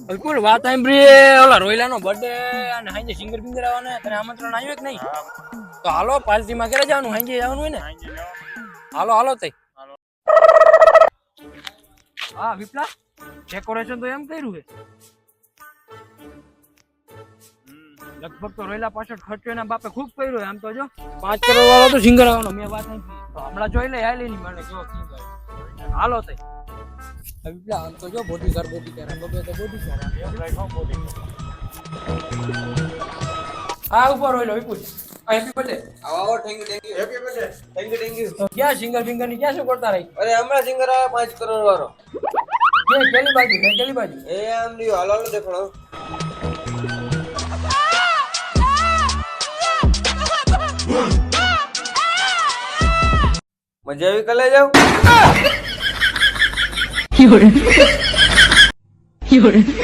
બિલકુલ વાત સાંભળી ઓલા રોયલાનો બર્થડે અને હાંજે સિંગર બિંગર આવવાના તને આમંત્રણ આવ્યું કે નહીં? તો હાલો પાર્ટીમાં ક્યારે જવાનું? હાંજે જવાનું હોય ને? હાલો હાલો તઈ. હા વિપ્લા, ડેકોરેશન તો એમ કર્યું છે લગભગ તો રોયલા પાછળ ખર્ચો એના બાપે ખૂબ કર્યો આમ તો જો 5 કરોડ વાળો તો સિંગર આવવાનો મેં વાત સાંભળી તો હમણાં જોઈ લે હાલી ની મને જો સિંગર હાલો તઈ. વિપ્લા આમ તો જો બોડી કર તો બોડી કર હા ઉપર રોયલો વિપુલ હેપી બર્થડે. આવો thank you happy birthday thank you. ક્યાં સિંગર બિંગર ની ક્યાં શું કરતા રહી? અરે હમણાં સિંગર આયા 5 કરોડ વાળો. કેલી બાજુ એ આમ લ્યો હાલો હાલો દેખો. મજા આવી કલે જાવ.